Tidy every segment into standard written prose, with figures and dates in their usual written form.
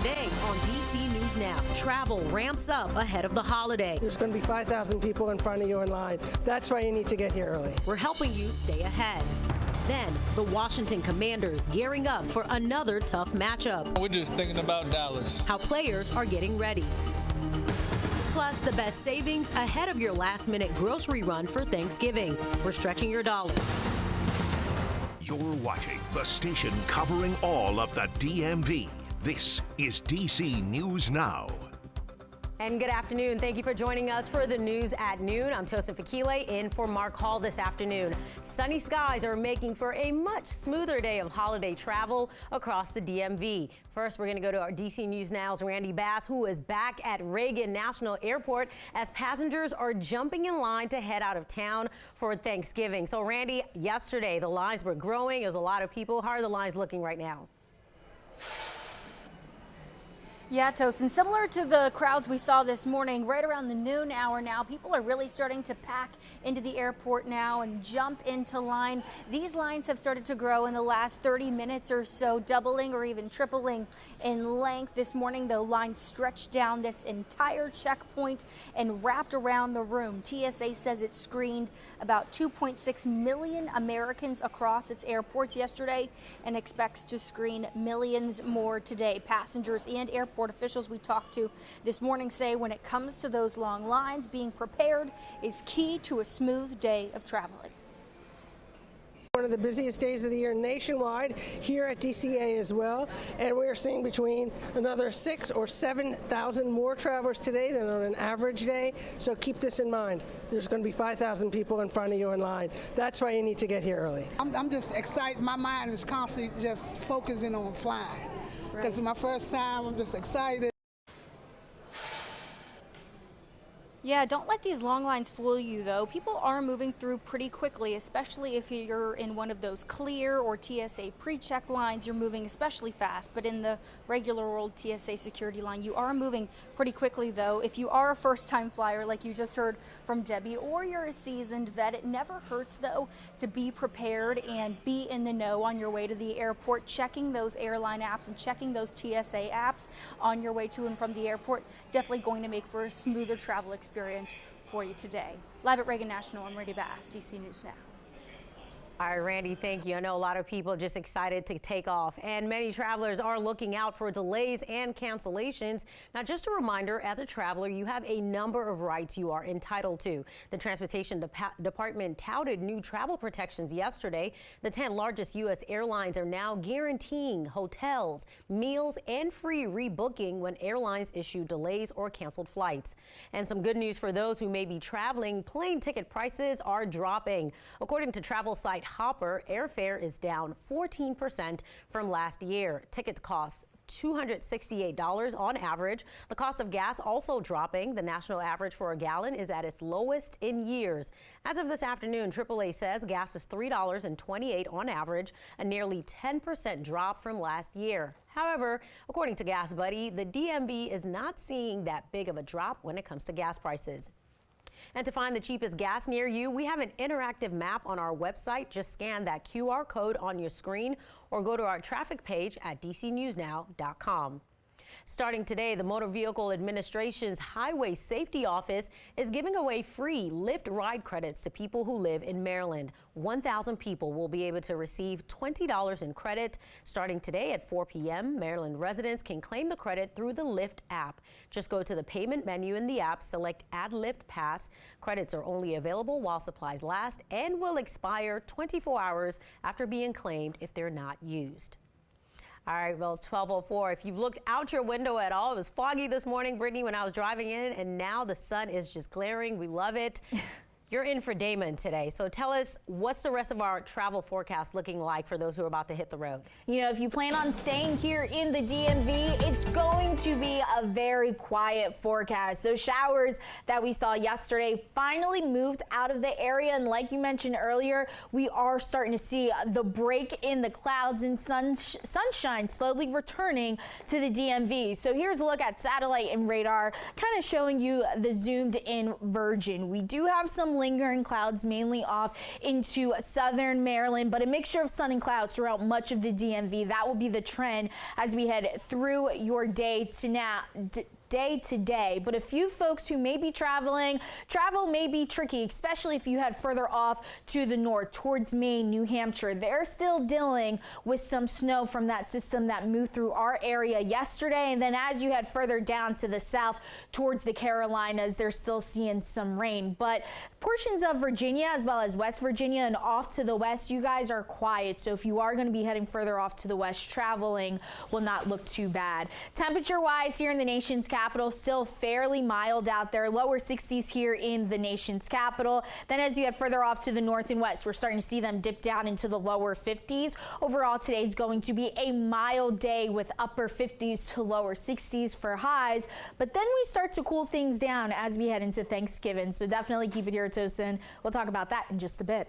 Today on DC News Now, travel ramps up ahead of the holiday. There's going to be 5,000 people in front of you in line. That's why you need to get here early. We're helping you stay ahead. Then, the Washington Commanders gearing up for another tough matchup. We're just thinking about Dallas. How players are getting ready. Plus, the best savings ahead of your last-minute grocery run for Thanksgiving. We're stretching your dollar. You're watching the station covering all of the DMV. This is DC News Now. And good afternoon. Thank you for joining us for the news at noon. I'm Tosin Fakile in for Mark Hall this afternoon. Sunny skies are making for a much smoother day of holiday travel across the DMV. First, we're going to go to our DC News Now's Randy Bass, who is back at Reagan National Airport as passengers are jumping in line to head out of town for Thanksgiving. So, Randy, yesterday the lines were growing. There was a lot of people. How are the lines looking right now? Yeah, Tosin, similar to the crowds we saw this morning, right around the noon hour now, people are really starting to pack into the airport now and jump into line. These lines have started to grow in the last 30 minutes or so, doubling or even tripling in length. This morning, the line stretched down this entire checkpoint and wrapped around the room. TSA says it screened about 2.6 million Americans across its airports yesterday and expects to screen millions more today. Passengers and airport officials we talked to this morning say when it comes to those long lines, being prepared is key to a smooth day of traveling. One of the busiest days of the year nationwide, here at DCA as well, and we are seeing between another 6,000 or 7,000 more travelers today than on an average day. So keep this in mind. There's going to be 5,000 people in front of you in line. That's why you need to get here early. I'm just excited. My mind is constantly just focusing on flying. Because it's my first time, I'm just excited. Yeah, don't let these long lines fool you, though. People are moving through pretty quickly, especially if you're in one of those clear or TSA pre-check lines. You're moving especially fast, but in the regular old TSA security line, you are moving pretty quickly, though. If you are a first-time flyer, like you just heard from Debbie, or you're a seasoned vet, it never hurts, though, to be prepared and be in the know on your way to the airport, checking those airline apps and checking those TSA apps on your way to and from the airport. Definitely going to make for a smoother travel experience for you today. Live at Reagan National, I'm Randy Bass, DC News Now. All right, Randy, thank you. I know a lot of people are just excited to take off, and many travelers are looking out for delays and cancellations. Now, just a reminder, as a traveler, you have a number of rights you are entitled to. The Transportation Department touted new travel protections yesterday. The 10 largest U.S. airlines are now guaranteeing hotels, meals, and free rebooking when airlines issue delays or canceled flights. And some good news for those who may be traveling, plane ticket prices are dropping. According to travel site Hopper, airfare is down 14% from last year. Tickets cost $268 on average. The cost of gas also dropping. The national average for a gallon is at its lowest in years. As of this afternoon, AAA says gas is $3.28 on average, a nearly 10% drop from last year. However, according to Gas Buddy, the DMV is not seeing that big of a drop when it comes to gas prices. And to find the cheapest gas near you, we have an interactive map on our website. Just scan that QR code on your screen or go to our traffic page at dcnewsnow.com. Starting today, the Motor Vehicle Administration's Highway Safety Office is giving away free Lyft ride credits to people who live in Maryland. 1,000 people will be able to receive $20 in credit. Starting today at 4 p.m., Maryland residents can claim the credit through the Lyft app. Just go to the payment menu in the app, select Add Lyft Pass. Credits are only available while supplies last and will expire 24 hours after being claimed if they're not used. All right, well, it's 12:04. If you've looked out your window at all, it was foggy this morning, Brittany, when I was driving in, and now the sun is just glaring. We love it. You're in for Damon today, so tell us, what's the rest of our travel forecast looking like for those who are about to hit the road? You know, if you plan on staying here in the DMV, it's going to be a very quiet forecast. Those showers that we saw yesterday finally moved out of the area, and like you mentioned earlier, we are starting to see the break in the clouds and sunshine slowly returning to the DMV. So here's a look at satellite and radar, kind of showing you the zoomed in version. We do have some lingering clouds mainly off into southern Maryland, but a mixture of sun and clouds throughout much of the DMV. That will be the trend as we head through your day to day. But a few folks who may be travel may be tricky, especially if you head further off to the north towards Maine, New Hampshire. They're still dealing with some snow from that system that moved through our area yesterday. And then as you head further down to the south towards the Carolinas, they're still seeing some rain. But portions of Virginia as well as West Virginia and off to the west, you guys are quiet. So if you are going to be heading further off to the west, traveling will not look too bad. Temperature wise here in the nation's capital, still fairly mild out there, lower 60s here in the nation's capital. Then as you head further off to the north and west, we're starting to see them dip down into the lower 50s. Overall, today is going to be a mild day with upper 50s to lower 60s for highs. But then we start to cool things down as we head into Thanksgiving. So definitely keep it here at Tosin. We'll talk about that in just a bit.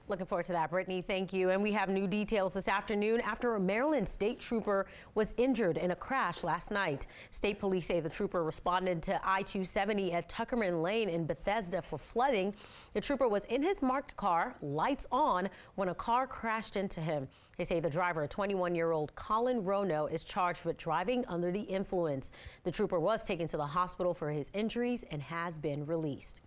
Looking forward to that, Brittany. Thank you. And we have new details this afternoon after a Maryland state trooper was injured in a crash last night. State police say the trooper responded to I-270 at Tuckerman Lane in Bethesda for flooding. The trooper was in his marked car, lights on, when a car crashed into him. They say the driver, 21-year-old Colin Rono, is charged with driving under the influence. The trooper was taken to the hospital for his injuries and has been released.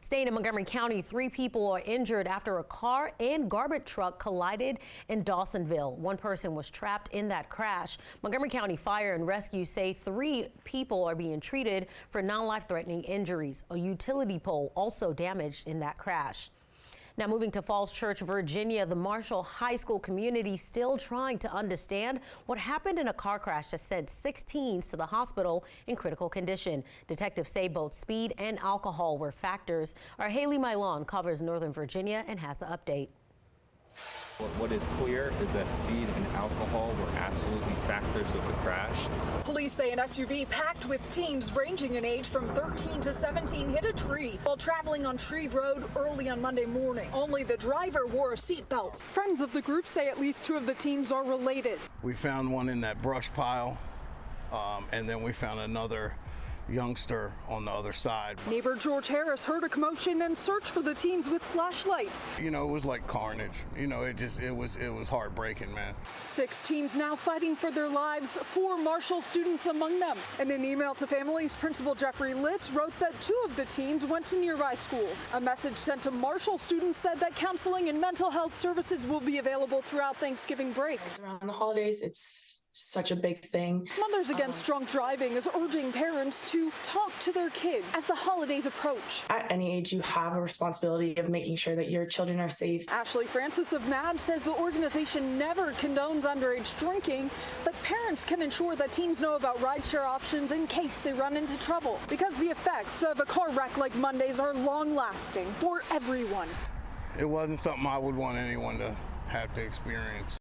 Staying in Montgomery County, 3 people are injured after a car and garbage truck collided in Dawsonville. 1 person was trapped in that crash. Montgomery County Fire and Rescue say 3 people are being treated for non-life-threatening injuries. A utility pole also damaged in that crash. Now moving to Falls Church, Virginia, the Marshall High School community still trying to understand what happened in a car crash that sent 6 teens to the hospital in critical condition. Detectives say both speed and alcohol were factors. Our Haley Milon covers Northern Virginia and has the update. What is clear is that speed and alcohol were absolutely factors of the crash. Police say an SUV packed with teens ranging in age from 13 to 17 hit a tree while traveling on Shreve Road early on Monday morning. Only the driver wore a seatbelt. Friends of the group say at least 2 of the teens are related. We found one in that brush pile, and then we found another youngster on the other side. Neighbor George Harris heard a commotion and searched for the teens with flashlights. You know, it was like carnage. You know, it was heartbreaking, man. 6 teens now fighting for their lives, 4 Marshall students among them. In an email to families, Principal Jeffrey Litz wrote that 2 of the teens went to nearby schools. A message sent to Marshall students said that counseling and mental health services will be available throughout Thanksgiving break. Around the holidays, it's such a big thing. Mothers Against Drunk Driving is urging parents to talk to their kids as the holidays approach. At any age, you have a responsibility of making sure that your children are safe. Ashley Francis of MAD says the organization never condones underage drinking, but parents can ensure that teens know about rideshare options in case they run into trouble, because the effects of a car wreck like Monday's are long-lasting for everyone. It wasn't something I would want anyone to have to experience.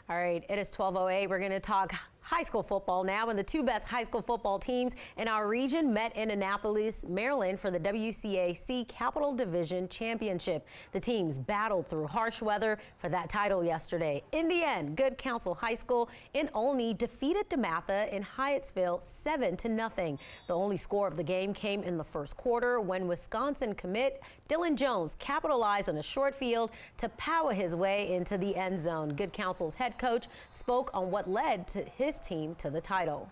All right, it is 12:08. We're going to talk high school football now, and the 2 best high school football teams in our region met in Annapolis, Maryland for the WCAC Capital Division Championship. The teams battled through harsh weather for that title yesterday. In the end, Good Counsel High School in Olney defeated DeMatha in Hyattsville 7-0. The only score of the game came in the first quarter when Wisconsin commit Dylan Jones capitalized on a short field to power his way into the end zone. Good Counsel's head coach spoke on what led to his team to the title.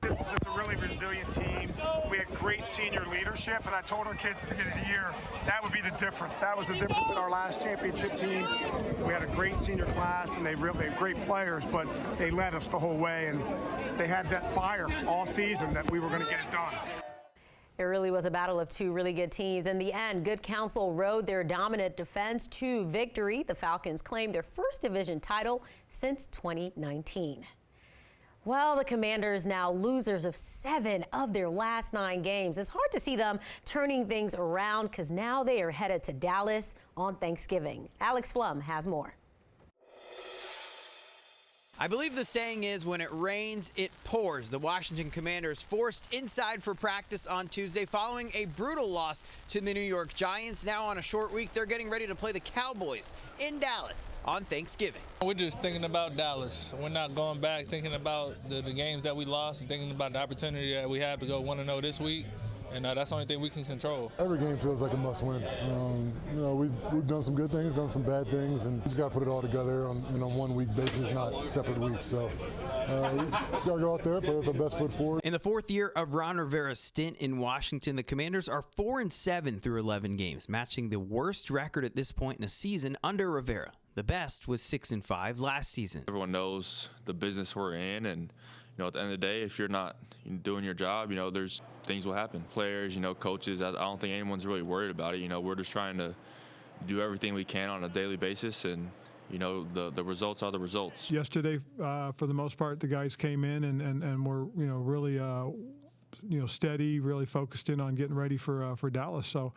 This is just a really resilient team. We had great senior leadership, and I told our kids at the beginning of the year that would be the difference. That was the difference in our last championship team. We had a great senior class, and they had great players, but they led us the whole way, and they had that fire all season that we were going to get it done. It really was a battle of 2 really good teams. In the end, Good Counsel rode their dominant defense to victory. The Falcons claimed their first division title since 2019. Well, the Commanders now losers of 7 of their last 9 games. It's hard to see them turning things around because now they are headed to Dallas on Thanksgiving. Alex Flum has more. I believe the saying is when it rains, it pours. The Washington Commanders forced inside for practice on Tuesday following a brutal loss to the New York Giants. Now on a short week, they're getting ready to play the Cowboys in Dallas on Thanksgiving. We're just thinking about Dallas. We're not going back thinking about the games that we lost and thinking about the opportunity that we have to go 1-0 this week and that's the only thing we can control. Every game feels like a must-win. You know, we've done some good things, done some bad things, and just got to put it all together on one-week basis, not separate weeks. So just got to go out there, put our best foot forward. In the fourth year of Ron Rivera's stint in Washington, the Commanders are 4-7 through 11 games, matching the worst record at this point in a season under Rivera. The best was 6-5 last season. Everyone knows the business we're in, and at the end of the day, if you're not doing your job, there's things will happen. Players, coaches, I don't think anyone's really worried about it. We're just trying to do everything we can on a daily basis, and the results are the results. Yesterday, for the most part, the guys came in and were really steady, really focused in on getting ready for Dallas. So,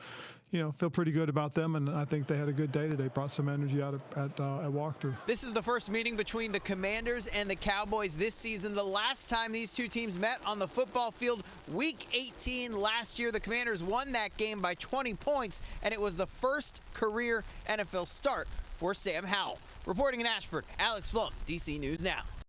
feel pretty good about them, and I think they had a good day today. Brought some energy out at walkthrough. This is the first meeting between the Commanders and the Cowboys this season. The last time these two teams met on the football field, Week 18 last year, the Commanders won that game by 20 points, and it was the first career NFL start for Sam Howell. Reporting in Ashburn, Alex Flum, DC News Now.